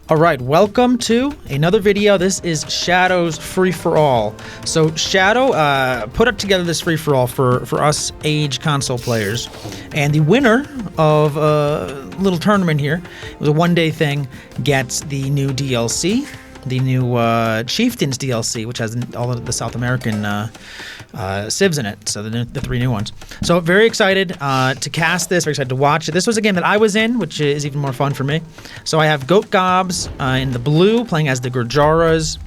All right, welcome to another video. This is Shadow's free-for-all. So Shadow put up together this free-for-all for us age console players. And the winner of a little tournament here, it was a one-day thing, gets the new DLC, the new Chieftains DLC, which has all of the South American civs in it, so the three new ones. So very excited to cast this, very excited to watch it. This was a game that I was in, which is even more fun for me. So I have GOAT Gobz in the blue, playing as the Gurjaras.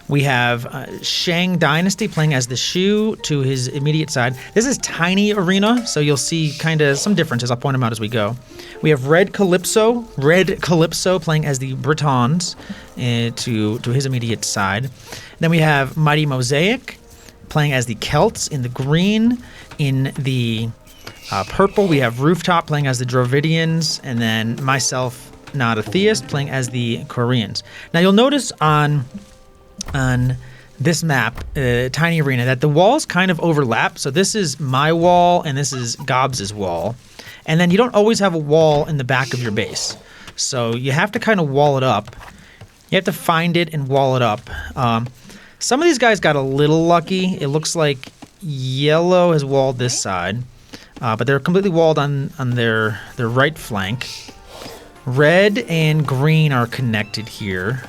We have ShangDynasty playing as the Shu to his immediate side. This is tiny arena, so you'll see kind of some differences. I'll point them out as we go. We have Red Calypso playing as the Britons to his immediate side. Then we have Mighty Mosaic playing as the Celts in the green. In the purple, we have Rooftop playing as the Dravidians, and then myself, not a theist, playing as the Koreans. Now you'll notice on this map, Tiny Arena, that the walls kind of overlap. So this is my wall, and this is Gobz's wall. And then you don't always have a wall in the back of your base. So you have to kind of wall it up. You have to find it and wall it up. Some of these guys got a little lucky. It looks like yellow has walled this side, but they're completely walled on their right flank. Red and green are connected here.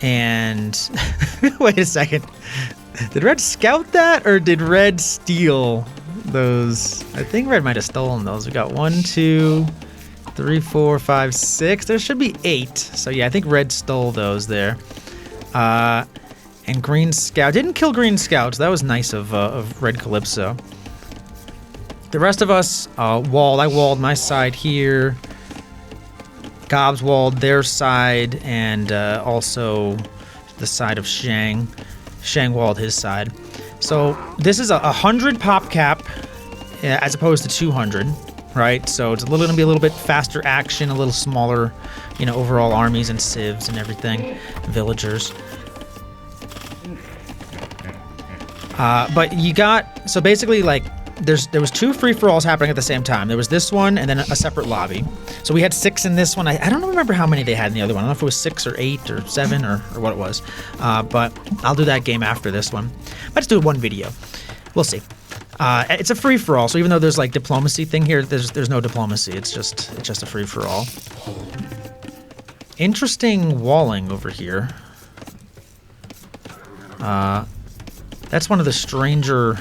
And wait a second. Did Red scout that, or did Red steal those? I think Red might have stolen those. We got 1, 2, 3, 4, 5, 6. There should be 8. So yeah, I think Red stole those there. And Green Scout didn't kill Green Scouts. That was nice of Red Calypso. The rest of us walled. I walled my side here. Gobz walled their side, and also the side of Shang. Shang walled his side. So this is a 100 pop cap as opposed to 200, right? So it's going to be a little bit faster action, a little smaller, you know, overall armies and civs and everything, villagers. But you got, so basically, like, there was 2 free-for-alls happening at the same time. There was this one and then a separate lobby. So we had 6 in this one. I don't remember how many they had in the other one. I don't know if it was 6 or 8 or 7 or what it was. But I'll do that game after this one. Might just do one video. We'll see. It's a free-for-all, so even though there's like diplomacy thing here, there's no diplomacy. It's just a free-for-all. Interesting walling over here. That's one of the stranger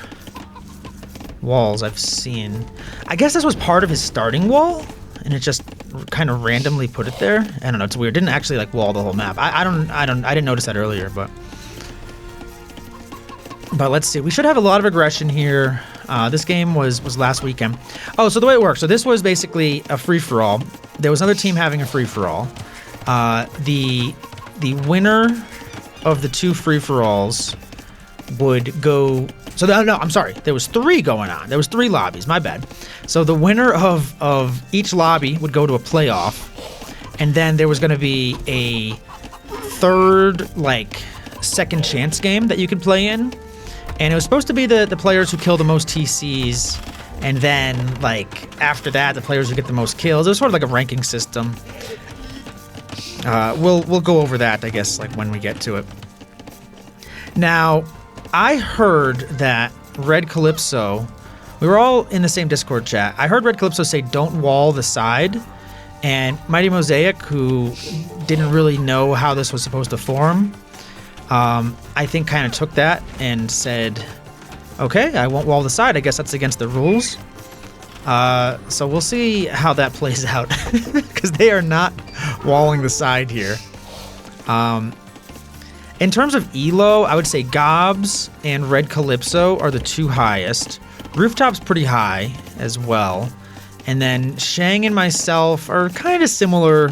walls I've seen. I guess this was part of his starting wall, and it just kind of randomly put it there. I don't know. It's weird. It didn't actually like wall the whole map. I didn't notice that earlier, but let's see. We should have a lot of aggression here. This game was last weekend. Oh, so the way it works. So this was basically a free-for-all. There was another team having a free-for-all. The winner of the 2 free-for-alls would go. So no, I'm sorry. There was 3 going on. There was 3 lobbies. My bad. So the winner of each lobby would go to a playoff, and then there was going to be a third, like, second chance game that you could play in, and it was supposed to be the players who kill the most TCs, and then like after that, the players who get the most kills. It was sort of like a ranking system. We'll go over that, I guess, like when we get to it. Now, I heard that Red Calypso, we were all in the same Discord chat. I heard Red Calypso say, don't wall the side. And Mighty Mosaic, who didn't really know how this was supposed to form, I think kind of took that and said, okay, I won't wall the side. I guess that's against the rules. So we'll see how that plays out, because they are not walling the side here. In terms of elo, I would say Gobz and Red Calypso are the 2 highest. Rooftop's pretty high as well. And then Shang and myself are kind of similar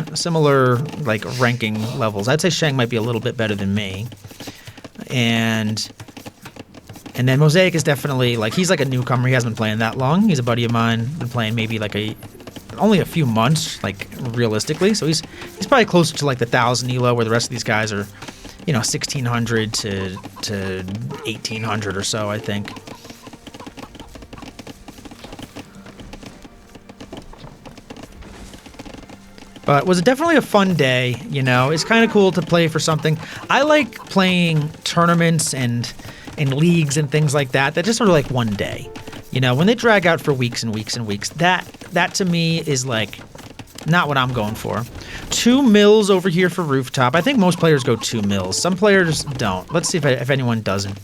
like ranking levels. I'd say Shang might be a little bit better than me. And then Mosaic is definitely, like, he's like a newcomer. He hasn't been playing that long. He's a buddy of mine. Been playing maybe like only a few months, like, realistically. So he's probably closer to like the 1,000 elo, where the rest of these guys are, you know, 1,600 to 1,800 or so, I think. But was definitely a fun day, you know? It's kind of cool to play for something. I like playing tournaments and leagues and things like that just sort of like one day. You know, when they drag out for weeks and weeks and weeks, that to me is like not what I'm going for. 2 mils over here for Rooftop. I think most players go 2 mils. Some players don't. Let's see if anyone doesn't.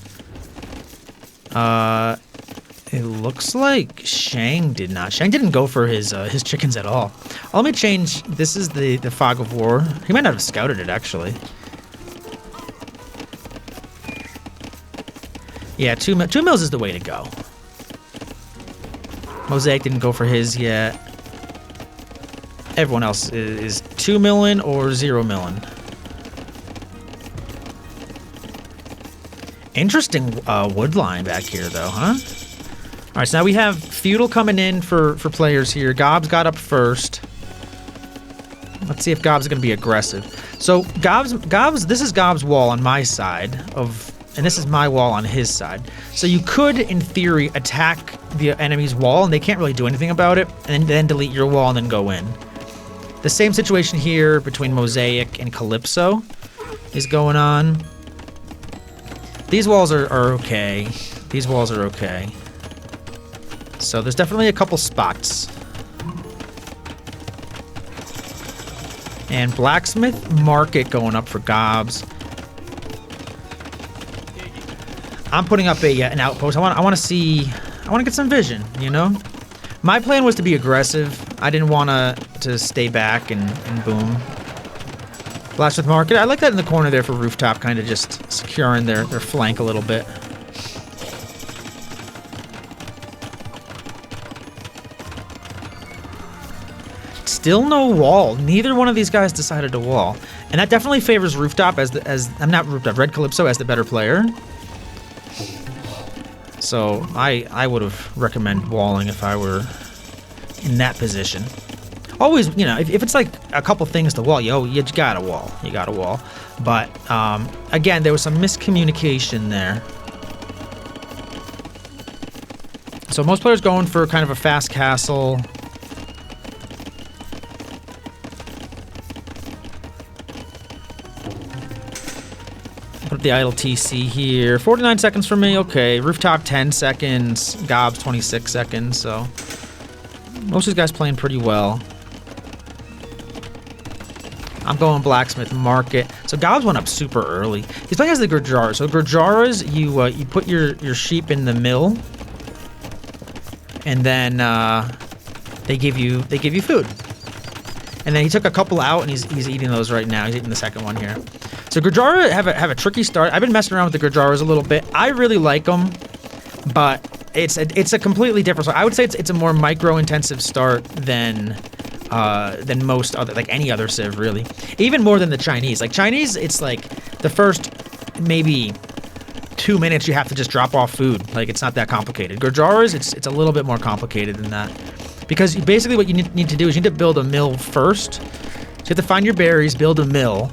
It looks like Shang did not. Shang didn't go for his chickens at all. Let me change. This is the Fog of War. He might not have scouted it, actually. Yeah, 2 mils is the way to go. Mosaic didn't go for his yet. Everyone else is 2 million or 0 million. Interesting wood line back here, though, huh? All right, so now we have Feudal coming in for players here. Gobz got up first. Let's see if Gobz is going to be aggressive. So Gobz, this is Gobz' wall on my side and this is my wall on his side. So you could, in theory, attack the enemy's wall, and they can't really do anything about it, and then delete your wall and then go in. The same situation here between Mosaic and Calypso is going on. These walls are okay. These walls are okay. So there's definitely a couple spots. And Blacksmith Market going up for Gobz. I'm putting up an outpost. I want to get some vision, you know? My plan was to be aggressive. I didn't want to stay back and boom. Blacksmith Market. I like that in the corner there for Rooftop, kind of just securing their flank a little bit. Still no wall. Neither one of these guys decided to wall. And that definitely favors Rooftop I'm not Rooftop, Red Calypso as the better player. So I would have recommended walling if I were in that position. Always, you know, if it's like a couple things to wall, you gotta wall. You gotta wall. But again, there was some miscommunication there. So most players going for kind of a fast castle. Put the idle TC here. 49 seconds for me. Okay. Rooftop 10 seconds. Gobz 26 seconds. So most of these guys playing pretty well. I'm going Blacksmith Market. So Gobz went up super early. He's playing as the Gurjara. So Gurjaras, you put your sheep in the mill, and then they give you food. And then he took a couple out, and he's eating those right now. He's eating the second one here. So Gurjara have a tricky start. I've been messing around with the Gurjaras a little bit. I really like them, but it's a completely different start. I would say it's a more micro-intensive start than most other, like any other civ, really. Even more than the Chinese. Like Chinese, it's like the first maybe 2 minutes you have to just drop off food. Like it's not that complicated. Gurjaras, it's a little bit more complicated than that. Because basically what you need to do is you need to build a mill first. So you have to find your berries, build a mill,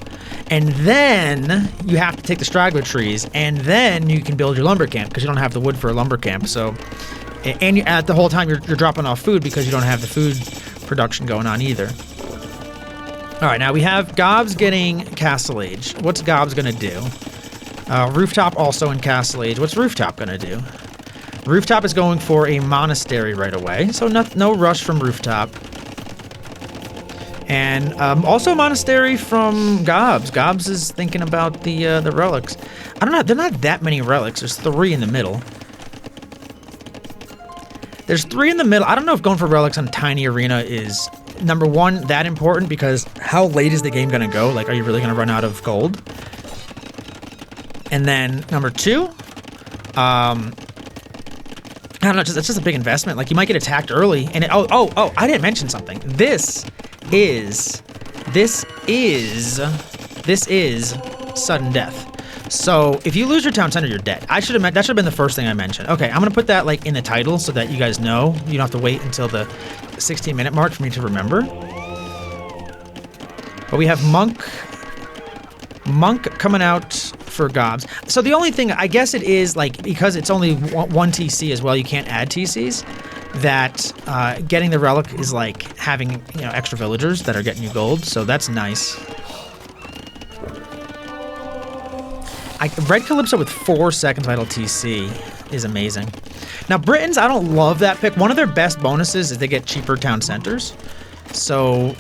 and then you have to take the straggler trees, and then you can build your lumber camp because you don't have the wood for a lumber camp. So, and at the whole time you're dropping off food because you don't have the food production going on either. All right, now we have Gobz getting Castle Age. What's Gobz gonna do? Rooftop also in Castle Age. What's Rooftop gonna do? Rooftop is going for a monastery right away, so no rush from Rooftop. And also monastery from Gobz. Gobz is thinking about the relics. I don't know. There are not that many relics. There's 3 in the middle. There's 3 in the middle. I don't know if going for relics on Tiny Arena is, number one, that important, because how late is the game gonna go? Like, are you really gonna run out of gold? And then number 2, I don't know. It's just a big investment. Like you might get attacked early, and I didn't mention something. This is sudden death. So if you lose your town center, you're dead. That should have been the first thing I mentioned. Okay, I'm gonna put that like in the title so that you guys know. You don't have to wait until the 16-minute mark for me to remember. But we have Monk coming out for Gobz. So the only thing, I guess it is like, because it's only one TC as well, you can't add TCs. that getting the relic is like having, you know, extra villagers that are getting you gold, so that's nice. Red Calypso with 4 seconds vital TC is amazing. Now Britons, I don't love that pick. One of their best bonuses is they get cheaper town centers. So,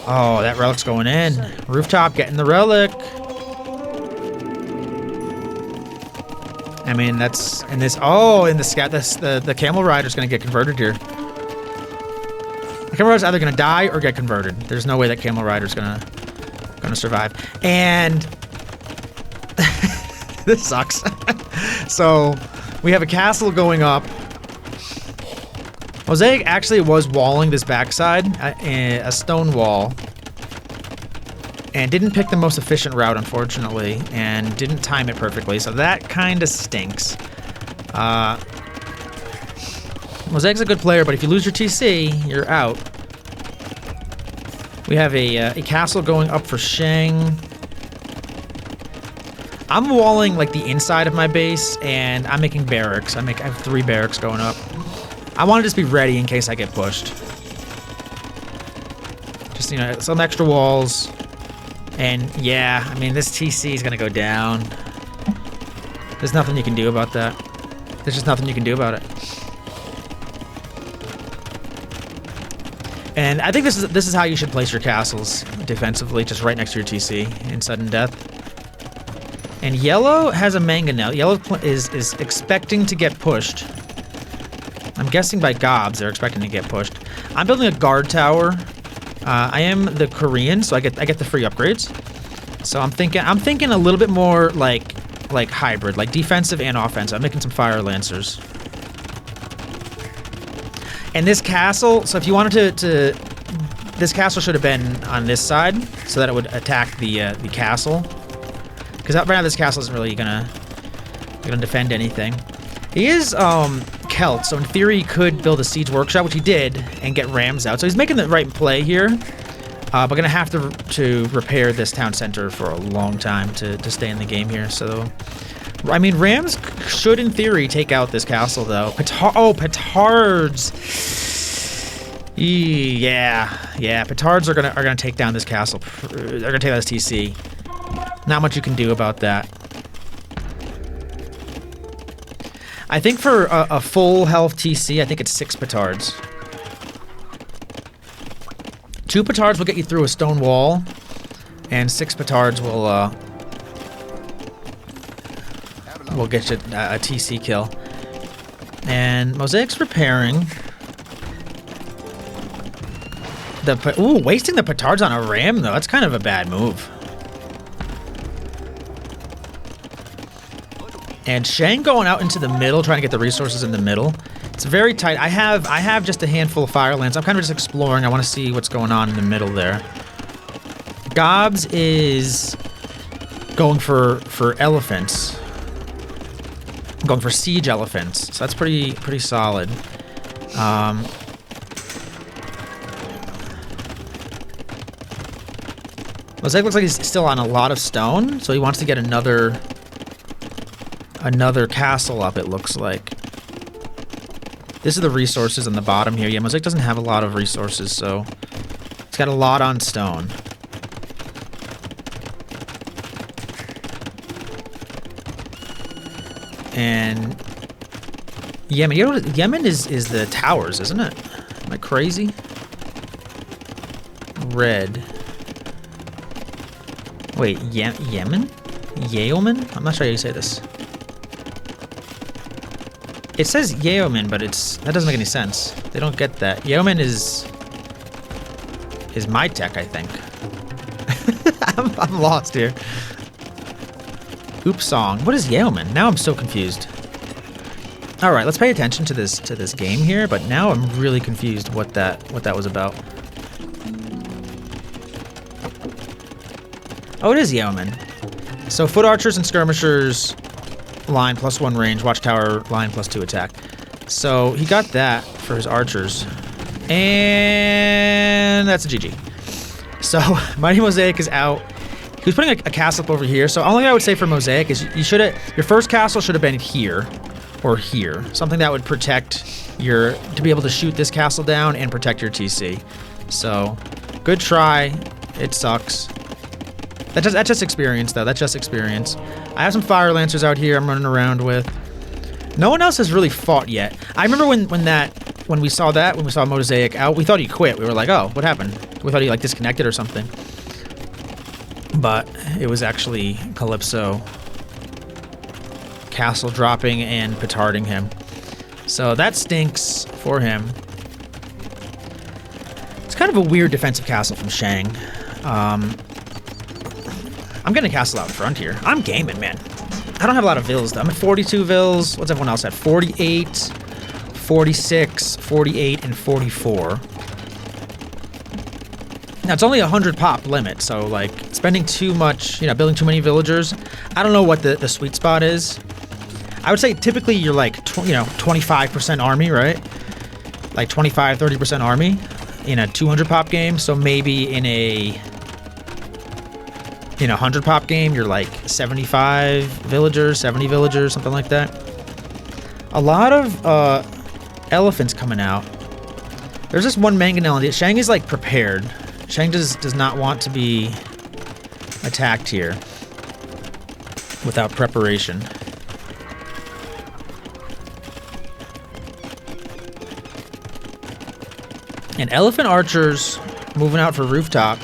oh, that relic's going in. Rooftop getting the relic. I mean, that's in this. Oh, in the scout, the camel rider's gonna get converted here. The camel rider's either gonna die or get converted. There's no way that camel rider's gonna survive. And this sucks. So we have a castle going up. Mosaic actually was walling this backside, a stone wall, and didn't pick the most efficient route, unfortunately, and didn't time it perfectly, so that kind of stinks. Mosaic's a good player, but if you lose your TC, you're out. We have a castle going up for Shang. I'm walling like the inside of my base, and I'm making barracks. I have 3 barracks going up. I want to just be ready in case I get pushed. Just, you know, some extra walls. And yeah, I mean, this TC is gonna go down. There's nothing you can do about that. There's just nothing you can do about it. And I think this is how you should place your castles defensively, just right next to your TC in sudden death. And yellow has a mangonel. Yellow is expecting to get pushed. I'm guessing by Gobz they're expecting to get pushed. I'm building a guard tower. I am the Korean, so I get the free upgrades. So I'm thinking a little bit more like hybrid, like defensive and offensive. I'm making some fire lancers. And this castle, so if you wanted to this castle should have been on this side so that it would attack the castle. Because right now this castle isn't really gonna defend anything. He is Celt, so in theory he could build a siege workshop, which he did, and get rams out. So he's making the right play here, but gonna have to repair this town center for a long time to stay in the game here. So, I mean, rams should in theory take out this castle though. Petards. Yeah, petards are gonna take down this castle. They're gonna take out this TC. Not much you can do about that. I think for a full health TC, I think it's 6 petards. 2 petards will get you through a stone wall, and 6 petards will get you a TC kill. And Mosaic's repairing. Ooh, wasting the petards on a ram though, that's kind of a bad move. And Shang going out into the middle, trying to get the resources in the middle. It's very tight. I have just a handful of fire lands. I'm kind of just exploring. I want to see what's going on in the middle there. Gobz is going for elephants. I'm going for siege elephants. So that's pretty solid. Mosaic looks like he's still on a lot of stone, so he wants to get another castle up, it looks like. This is the resources on the bottom here. Yeah, Mosaic doesn't have a lot of resources, so it's got a lot on stone. And Yemen, you know what, Yemen is the towers, isn't it? Am I crazy? Red. Wait, Yemen? Yeoman? I'm not sure how you say this. It says Yeoman, but that doesn't make any sense. They don't get that. Yeoman is my tech, I think. I'm lost here. Oops song. What is Yeoman? Now I'm so confused. All right, let's pay attention to this game here. But now I'm really confused what that was about. Oh, it is Yeoman. So foot archers and skirmishers. Line +1 range, watchtower line +2 attack. So he got that for his archers. And that's a GG. So Mighty Mosaic is out. He was putting a castle up over here. So only thing I would say for Mosaic is your first castle should have been here. or here. Something that would protect your, to be able to shoot this castle down and protect your TC. So, good try. It sucks. That's just experience, though. That's just experience. I have some Fire Lancers out here I'm running around with. No one else has really fought yet. I remember when we saw Mosaic out, we thought he quit. We were like, oh, what happened? We thought he like disconnected or something. But it was actually Calypso castle dropping and petarding him. So that stinks for him. It's kind of a weird defensive castle from Shang. I'm getting a castle out front here. I'm gaming, man. I don't have a lot of vills, though. I'm at 42 vills. What's everyone else at? 48, 46, 48, and 44. Now, it's only a 100 pop limit, so, like, spending too much, you know, building too many villagers, I don't know what the sweet spot is. I would say typically you're, like, 25% army, right? Like, 25, 30% army in a 200 pop game, so maybe in a 100 pop game, you're like 75 villagers, 70 villagers, something like that. A lot of elephants coming out. There's this one mangonel. Shang is like prepared. Shang does not want to be attacked here without preparation. And elephant archers moving out for Rooftop.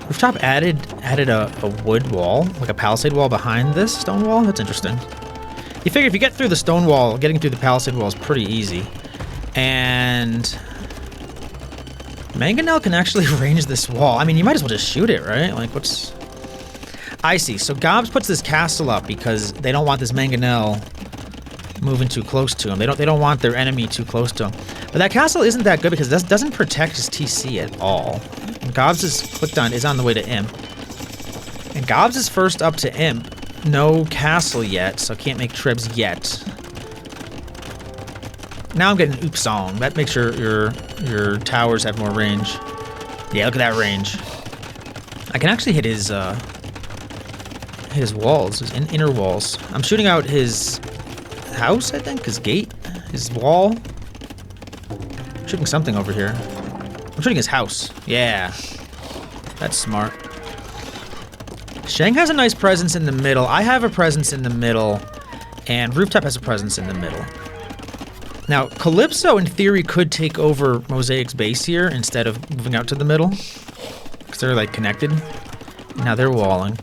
Rooftop added a wood wall, like a palisade wall behind this stone wall. That's interesting. You figure if you get through the stone wall, getting through the palisade wall is pretty easy. And Mangonel can actually range this wall. I mean, you might as well just shoot it, right? Like, what's... I see. So Gobz puts this castle up because they don't want this Mangonel moving too close to him. They don't want their enemy too close to him. But that castle isn't that good because it doesn't protect his TC at all. And Gobz is on the way to Imp. And Gobz is first up to Imp. No castle yet, so can't make trebs yet. Now I'm getting Oop Song. That makes your towers have more range. Yeah, look at that range. I can actually hit his walls, his inner walls. I'm shooting out his house, I think, his gate, his wall. I'm shooting something over here. I'm shooting his house. Yeah, that's smart. Shang has a nice presence in the middle. I have a presence in the middle, and Rooftop has a presence in the middle. Now, Calypso, in theory, could take over Mosaic's base here instead of moving out to the middle, because they're, like, connected. Now they're walling.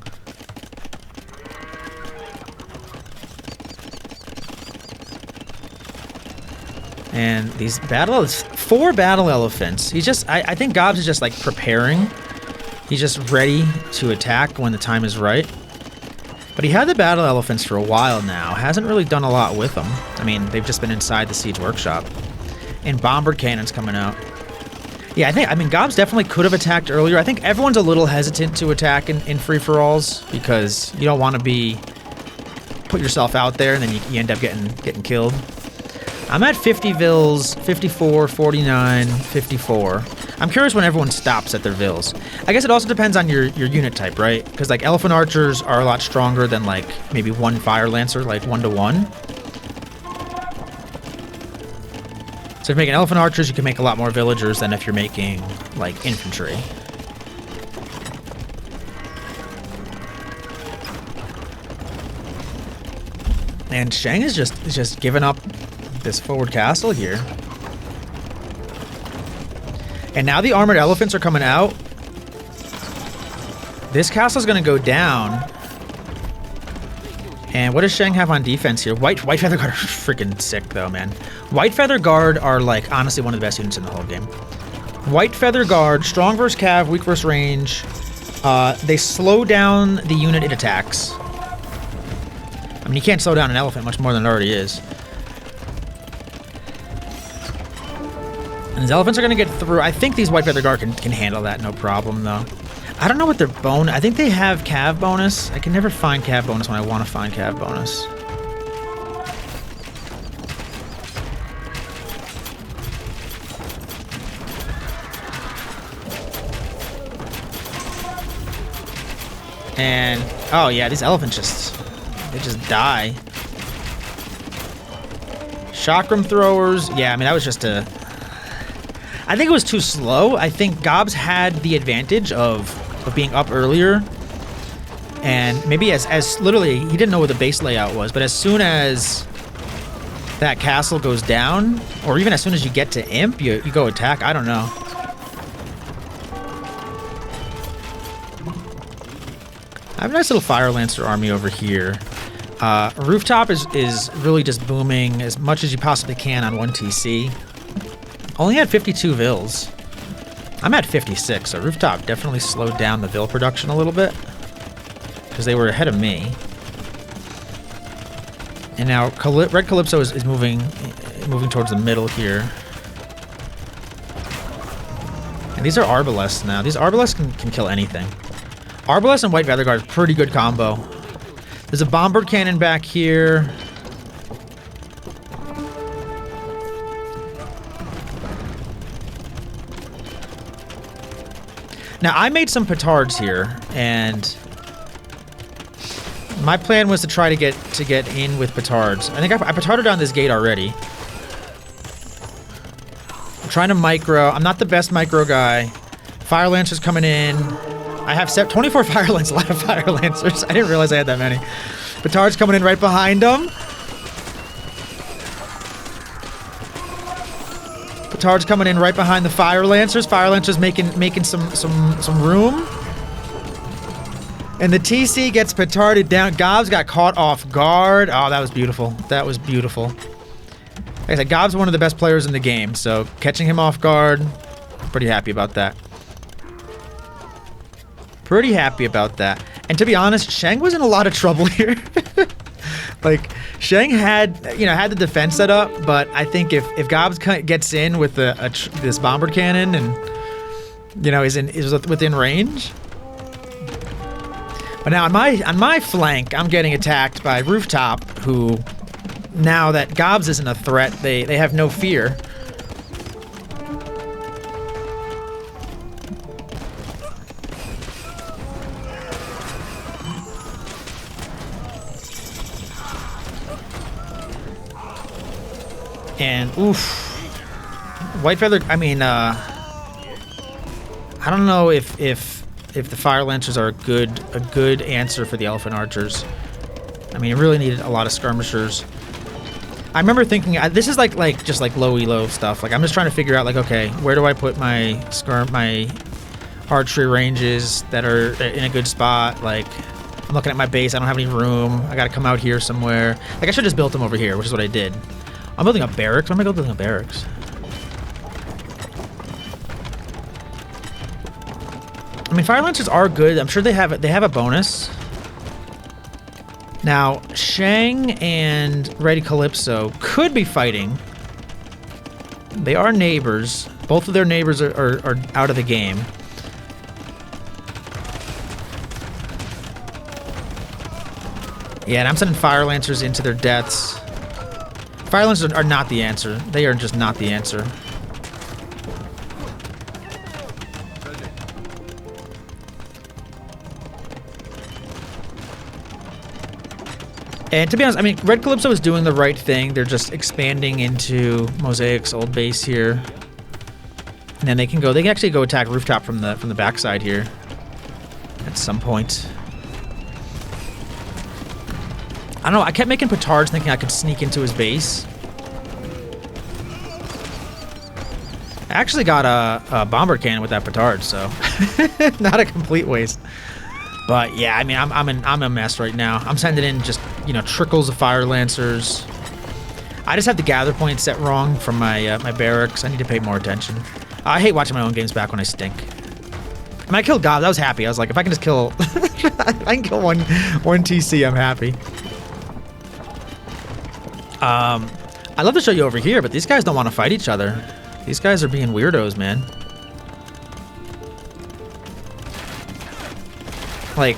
And these four battle elephants. He's just, I think Gobz is just, like, preparing. He's just ready to attack when the time is right. But he had the battle elephants for a while now. Hasn't really done a lot with them. I mean, they've just been inside the siege workshop. And bombard cannons coming out. Yeah, I mean, Gobz definitely could have attacked earlier. I think everyone's a little hesitant to attack in free-for-alls because you don't want to put yourself out there and then you end up getting killed. I'm at 50 vills, 54, 49, 54. I'm curious when everyone stops at their vills. I guess it also depends on your unit type, right? Because, like, elephant archers are a lot stronger than, like, maybe one fire lancer, like 1-to-1. So if you're making elephant archers, you can make a lot more villagers than if you're making, like, infantry. And Shang is just giving up this forward castle here. And now the armored elephants are coming out. This castle's gonna go down. And what does Shang have on defense here? White Feather Guard are freaking sick though, man. White Feather Guard are, like, honestly one of the best units in the whole game. White Feather Guard, strong versus cav, weak versus range. They slow down the unit it attacks. I mean, you can't slow down an elephant much more than it already is. And these elephants are going to get through. I think these White Feather Guard can handle that, no problem, though. I don't know what their bonus... I think they have cav bonus. I can never find cav bonus when I want to find cav bonus. And... oh, yeah, these elephants just They just die. Chakram throwers. Yeah, I mean, that was just a... I think it was too slow. I think Gobz had the advantage of being up earlier. And maybe as literally, he didn't know what the base layout was, but as soon as that castle goes down, or even as soon as you get to Imp, you go attack. I don't know. I have a nice little Fire Lancer army over here. Rooftop is really just booming as much as you possibly can on 1 TC. Only had 52 vills. I'm at 56, so Rooftop definitely slowed down the vill production a little bit. Because they were ahead of me. And now Red Calypso is moving towards the middle here. And these are Arbalests now. These Arbalests can kill anything. Arbalest and White Feather Guard is a pretty good combo. There's a Bombard Cannon back here. Now, I made some petards here, and my plan was to try to get in with petards. I think I petarded down this gate already. I'm trying to micro. I'm not the best micro guy. Fire Lancer's coming in. I have 24 Fire Lancers, a lot of Fire Lancers. I didn't realize I had that many. Petard's coming in right behind them. Petard's coming in right behind the Fire Lancers. Fire Lancers making some room. And the TC gets petarded down. Gobz got caught off guard. Oh, that was beautiful. That was beautiful. Like I said, Gobz is one of the best players in the game, so catching him off guard, pretty happy about that. Pretty happy about that. And to be honest, Shang was in a lot of trouble here. Like, Shang had the defense set up, but I think if Gobz gets in with this Bombard Cannon and, is within range. But now on my flank, I'm getting attacked by Rooftop, who, now that Gobz isn't a threat, they have no fear. And oof, White Feather. I mean, I don't know if the Fire Lancers are a good answer for the Elephant Archers. I mean, it really needed a lot of skirmishers. I remember thinking this is just like low elo stuff. Like, I'm just trying to figure out, like, okay, where do I put my archery ranges that are in a good spot? Like, I'm looking at my base. I don't have any room. I got to come out here somewhere. Like, I should have just built them over here, which is what I did. I'm building a barracks. Why am I building a barracks? I mean, Fire Lancers are good. I'm sure they have a bonus. Now, Shang and Red Calypso could be fighting. They are neighbors. Both of their neighbors are out of the game. Yeah, and I'm sending Fire Lancers into their deaths. Fire Lancers are not the answer. They are just not the answer. And to be honest, I mean, Red Calypso is doing the right thing. They're just expanding into Mosaic's old base here. And then they can actually go attack Rooftop from the backside here at some point. I don't know, I kept making petards thinking I could sneak into his base. I actually got a bomber cannon with that petard, so not a complete waste. But yeah, I mean, I'm a mess right now. I'm sending in just, trickles of Fire Lancers. I just have the gather point set wrong from my my barracks. I need to pay more attention. I hate watching my own games back when I stink. I mean, I killed Gobz. I was happy. I was like, if I can just kill, I can kill one TC, I'm happy. I'd love to show you over here, but these guys don't want to fight each other. These guys are being weirdos, man. Like,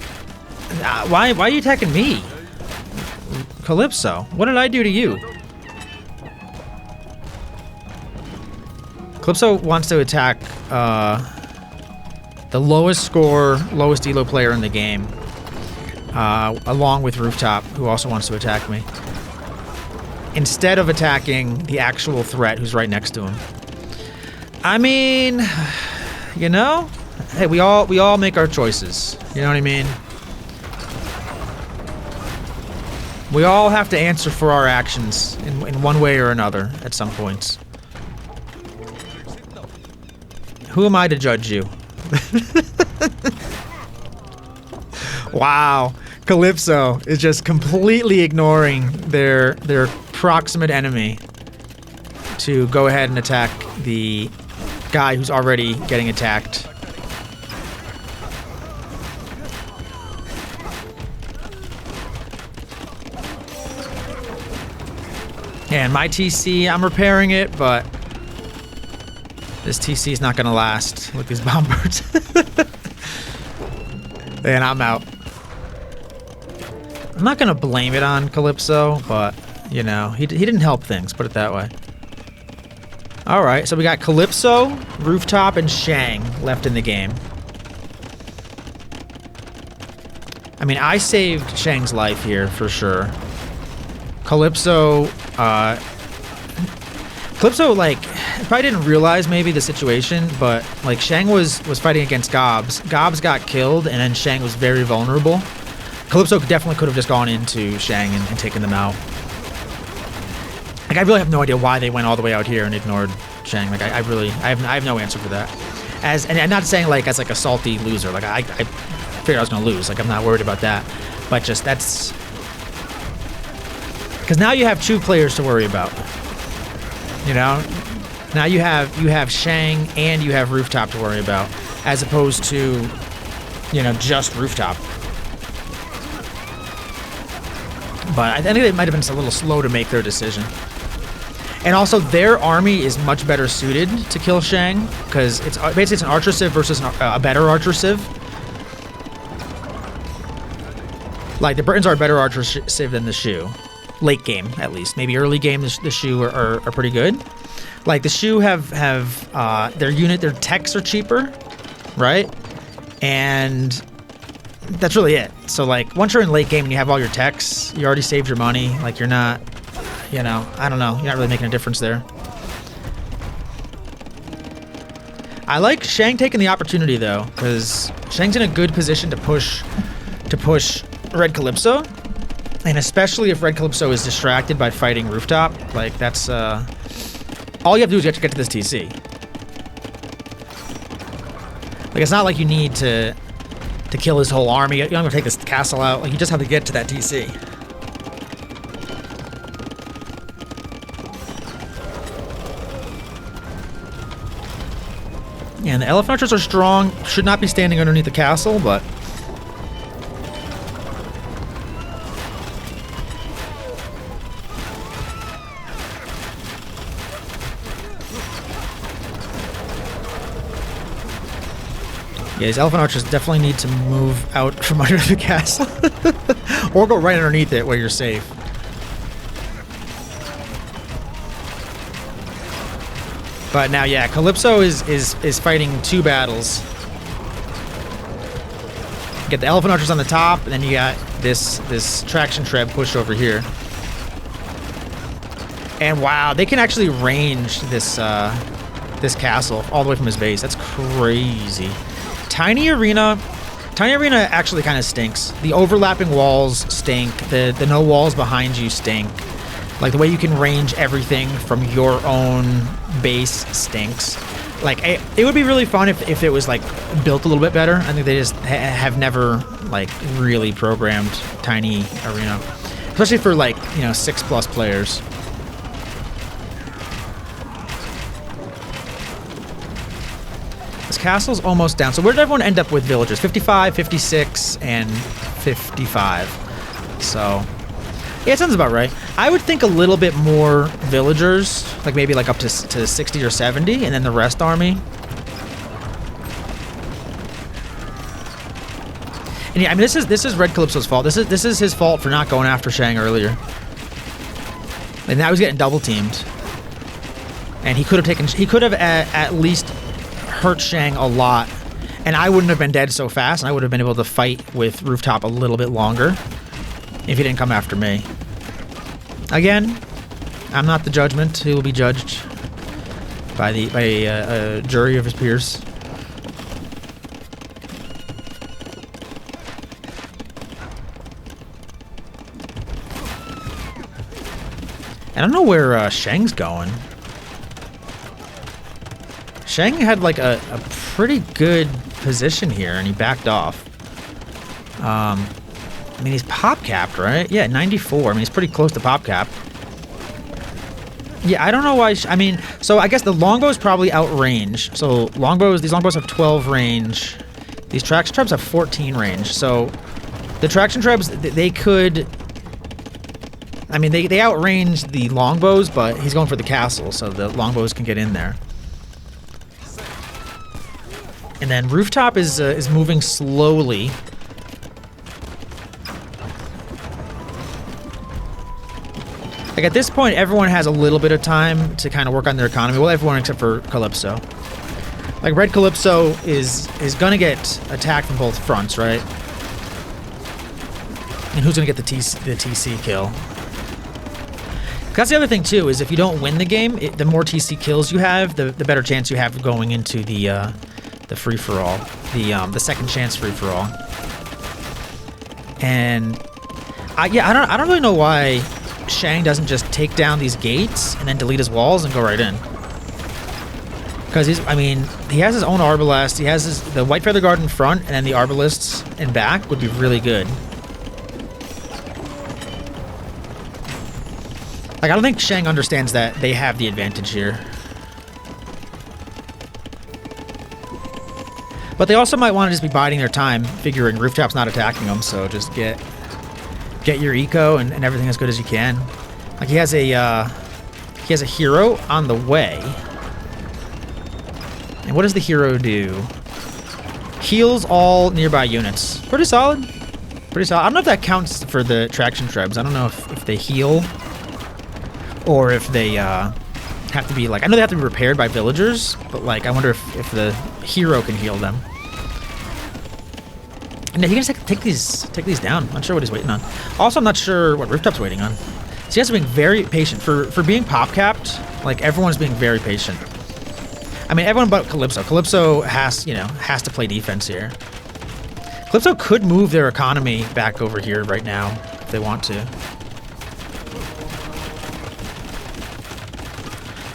why are you attacking me? Calypso, what did I do to you? Calypso wants to attack the lowest score, lowest elo player in the game. along with Rooftop, who also wants to attack me, instead of attacking the actual threat who's right next to him. I mean, you know, hey, we all make our choices. You know what I mean? We all have to answer for our actions in one way or another at some points. Who am I to judge you? Wow, Calypso is just completely ignoring their proximate enemy to go ahead and attack the guy who's already getting attacked. And my TC, I'm repairing it, but this TC is not gonna last with these bombers. And I'm out. I'm not gonna blame it on Calypso, but you know, he didn't help things, put it that way. Alright, so we got Calypso, Rooftop, and Shang left in the game. I mean, I saved Shang's life here for sure. Calypso, like, probably didn't realize maybe the situation, but like Shang was fighting against Gobz. Gobz got killed, and then Shang was very vulnerable. Calypso definitely could have just gone into Shang and taken them out. Like, I really have no idea why they went all the way out here and ignored Shang. Like, I have no answer for that. And I'm not saying like as like a salty loser. Like I figured I was gonna lose. Like, I'm not worried about that. But just that's because now you have two players to worry about. You know, now you have Shang and you have Rooftop to worry about, as opposed to, you know, just Rooftop. But I think they might have been a little slow to make their decision. And also, their army is much better suited to kill Shang, because it's basically it's an Archer Civ versus a better Archer Civ. Like, the Britons are a better Archer Civ than the Shu. Late game, at least. Maybe early game, the Shu are pretty good. Like, the Shu have their techs are cheaper, right? And that's really it. So, like, once you're in late game and you have all your techs, you already saved your money. Like, you're not, you know, I don't know. You're not really making a difference there. I like Shang taking the opportunity, though, because Shang's in a good position to push Red Calypso. And especially if Red Calypso is distracted by fighting Rooftop, like, that's, all you have to do is you have to get to this TC. Like, it's not like you need to kill his whole army. You don't have to take this castle out. Like, you just have to get to that TC. And the Elephant Archers are strong. Should not be standing underneath the castle, but yeah, these Elephant Archers definitely need to move out from under the castle. Or go right underneath it where you're safe. But now, yeah, Calypso is fighting two battles. You get the Elephant Archers on the top, and then you got this traction treb pushed over here. And wow, they can actually range this castle all the way from his base. That's crazy. Tiny Arena actually kind of stinks. The overlapping walls stink. The no walls behind you stink. Like, the way you can range everything from your own base stinks. Like, it would be really fun if it was, like, built a little bit better. I think they just have never, like, really programmed Tiny Arena. Especially for, like, you know, 6+ players. This castle's almost down. So where did everyone end up with villagers? 55, 56, and 55. So, yeah, it sounds about right. I would think a little bit more villagers, like maybe like up to 60 or 70, and then the rest army. And yeah, I mean, this is Red Calypso's fault. This is his fault for not going after Shang earlier. And now he's getting double teamed. And he could have at least hurt Shang a lot. And I wouldn't have been dead so fast, and I would have been able to fight with Rooftop a little bit longer if he didn't come after me. Again, I'm not the judgment. He will be judged by a jury of his peers. I don't know where Shang's going. Shang had like a pretty good position here, and he backed off. I mean, he's pop capped, right? Yeah, 94. I mean, he's pretty close to pop cap. Yeah, I don't know why. I mean, so I guess the longbows probably outrange. So these longbows have 12 range. These traction trebs have 14 range. So the traction trebs, they could. I mean, they outrange the longbows, but he's going for the castle, so the longbows can get in there. And then Rooftop is moving slowly. Like at this point, everyone has a little bit of time to kind of work on their economy. Well, everyone except for Calypso. Like Red Calypso is gonna get attacked from both fronts, right? And who's gonna get the TC kill? That's the other thing too, is if you don't win the game, the more TC kills you have, the better chance you have going into the free-for-all, the second chance free-for-all. And I don't really know why Shang doesn't just take down these gates and then delete his walls and go right in. Because he has his own arbalest, he has the White Feather Guard in front, and then the arbalists in back would be really good. Like, I don't think Shang understands that they have the advantage here. But they also might want to just be biding their time, figuring Rooftop's not attacking them, so just get your eco and everything as good as you can. Like, he has a hero on the way. And what does the hero do? Heals all nearby units. Pretty solid. Pretty solid. I don't know if that counts for the traction trebs. I don't know if they heal. Or if they have to be, like, I know they have to be repaired by villagers, but, like, I wonder if the hero can heal them. And he can just take these down. I'm not sure what he's waiting on. Also, I'm not sure what Rooftop's waiting on. So he has to be very patient. For being pop-capped, like, everyone's being very patient. I mean, everyone but Calypso. Calypso has to play defense here. Calypso could move their economy back over here right now if they want to.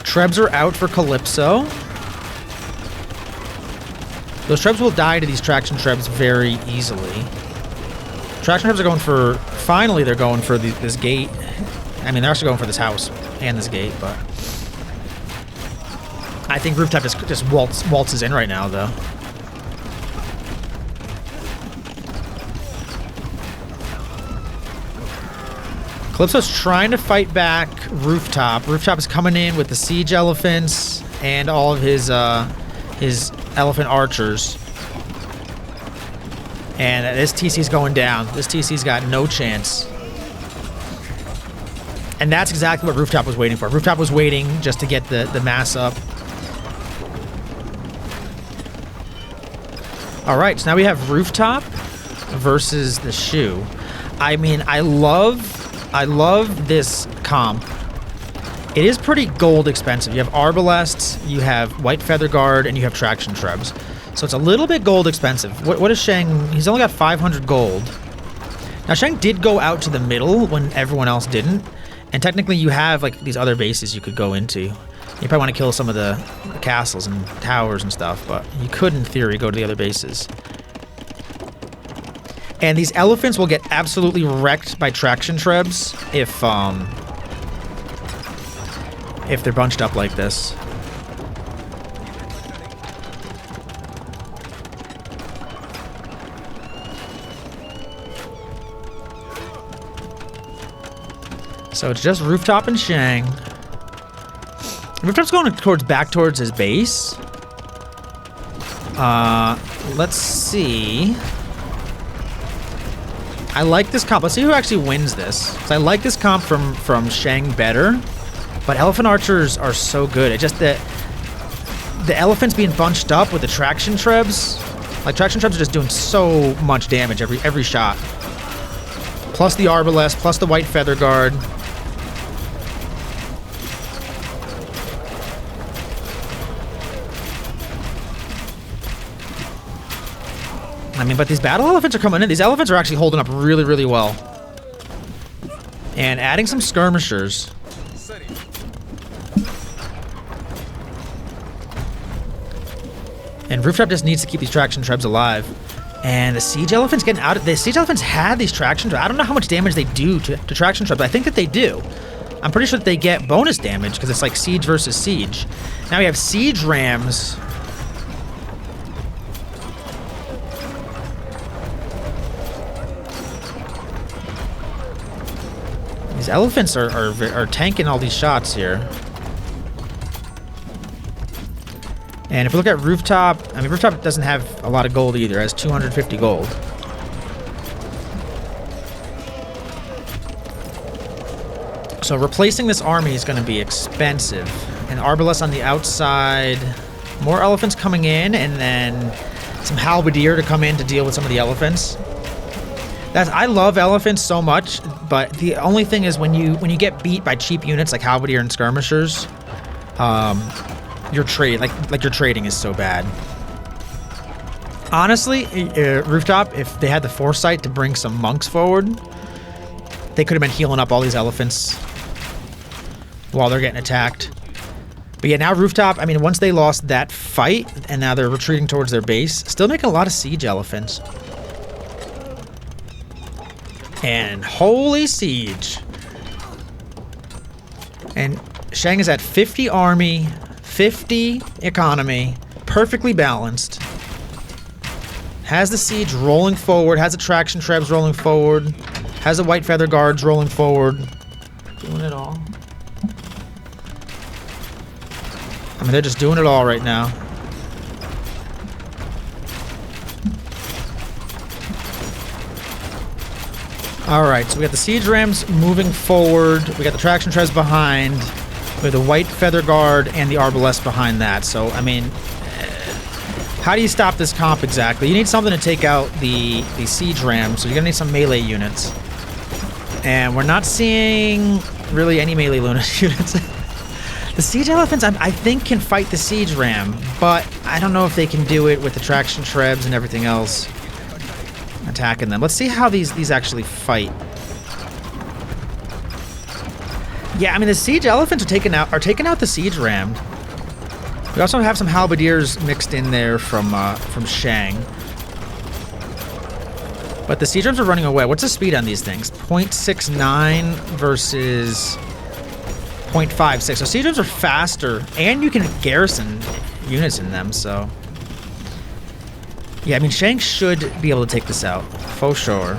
Trebs are out for Calypso. Those trebs will die to these traction trebs very easily. Traction trebs are going for... Finally, they're going for this gate. I mean, they're actually going for this house and this gate, but... I think Rooftop just waltzes in right now, though. Calypso's trying to fight back Rooftop. Rooftop is coming in with the siege elephants and all of his elephant archers. And this TC's going down. This TC's got no chance. And that's exactly what Rooftop was waiting for. Rooftop was waiting just to get the mass up. Alright, so now we have Rooftop versus the Shoe. I mean, I love this comp. It is pretty gold expensive. You have Arbalests, you have White Feather Guard, and you have Traction Trebs. So it's a little bit gold expensive. What is Shang? He's only got 500 gold. Now, Shang did go out to the middle when everyone else didn't. And technically, you have like these other bases you could go into. You probably want to kill some of the castles and towers and stuff, but you could, in theory, go to the other bases. And these elephants will get absolutely wrecked by traction trebs if they're bunched up like this. So it's just Rooftop and Shang. Rooftop's going back towards his base. Let's see. I like this comp. Let's see who actually wins this. So I like this comp from Shang better, but elephant archers are so good. It just that the elephants being bunched up with the traction trebs Like, traction trebs are just doing so much damage every shot. Plus the arbalest, plus the white feather guard. I mean, but these battle elephants are coming in. These elephants are actually holding up really, really well. And adding some skirmishers. And Rooftop just needs to keep these traction trebs alive. And the siege elephants getting out of... The siege elephants had these traction trebs. I don't know how much damage they do to traction trebs, but I think that they do. I'm pretty sure that they get bonus damage because it's like siege versus siege. Now we have siege rams. These elephants are tanking all these shots here. And if we look at Rooftop, I mean, Rooftop doesn't have a lot of gold either. It has 250 gold. So replacing this army is going to be expensive. And arbalest on the outside. More elephants coming in, and then some halberdier to come in to deal with some of the elephants. I love elephants so much, but the only thing is when you get beat by cheap units like halberdier and skirmishers, your trading is so bad. Honestly, Rooftop, if they had the foresight to bring some monks forward, they could have been healing up all these elephants while they're getting attacked. But yeah, now Rooftop, I mean, once they lost that fight, and now they're retreating towards their base, still making a lot of siege elephants. And holy siege. And Shang is at 50 army, 50 economy, perfectly balanced. Has the siege rolling forward, has the traction trebs rolling forward, has the white feather guards rolling forward. Doing it all. I mean, they're just doing it all right now. Alright, so we got the siege rams moving forward. We got the traction trebs behind. We have the white feather guard and the arbalest behind that. So, I mean, how do you stop this comp exactly? You need something to take out the siege rams, so you're gonna need some melee units. And we're not seeing really any melee units. The siege elephants, I think, can fight the siege ram, but I don't know if they can do it with the traction trebs and everything else attacking them. Let's see how these actually fight. Yeah, I mean, the siege elephants are taking out the siege ram. We also have some halberdiers mixed in there from Shang. But the siege rams are running away. What's the speed on these things? 0.69 versus 0.56. So siege rams are faster, and you can garrison units in them, so... Yeah, I mean, Shang should be able to take this out, for sure.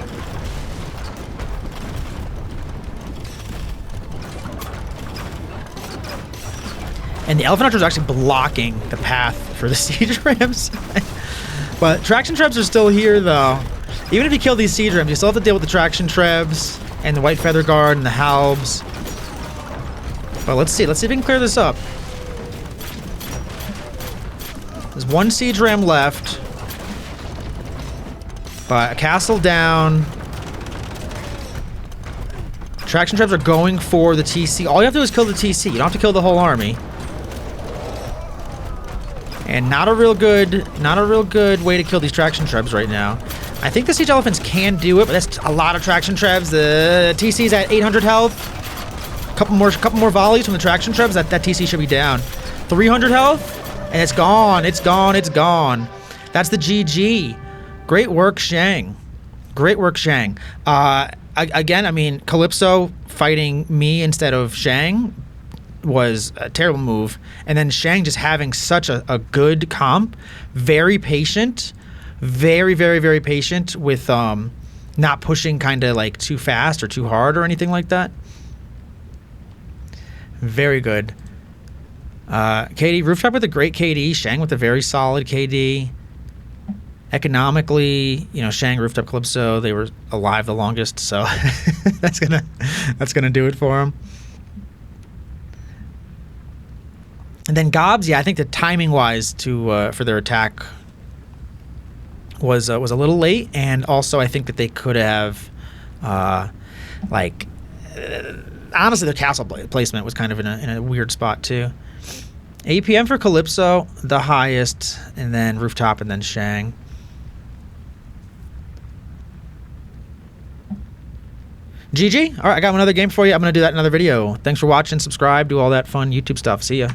And the elephant archers are actually blocking the path for the siege rams. But traction trebs are still here, though. Even if you kill these siege rams, you still have to deal with the traction trebs and the white feather guard and the halbs. But let's see if we can clear this up. There's one siege ram left. But a castle down. Traction trebs are going for the TC. All you have to do is kill the TC. You don't have to kill the whole army. And not a real good way to kill these traction trebs right now. I think the siege elephants can do it, but that's a lot of traction trebs. The TC's at 800 health. Couple more volleys from the traction trebs. That TC should be down. 300 health, and it's gone. It's gone. It's gone. That's the GG. Great work, Shang. Great work, Shang. Again, I mean, Calypso fighting me instead of Shang was a terrible move. And then Shang just having such a good comp. Very patient. Very, very, very patient with not pushing kind of like too fast or too hard or anything like that. Very good. KD, Rooftop with a great KD. Shang with a very solid KD. Economically, you know, Shang, Rooftop, Calypso, they were alive the longest, so that's gonna do it for them. And then Gobz, yeah, I think the timing wise for their attack was a little late, and also I think that they could have, honestly, their castle placement was kind of in a weird spot too. APM for Calypso, the highest, and then Rooftop, and then Shang. GG. All right, I got another game for you. I'm going to do that in another video. Thanks for watching. Subscribe. Do all that fun YouTube stuff. See ya.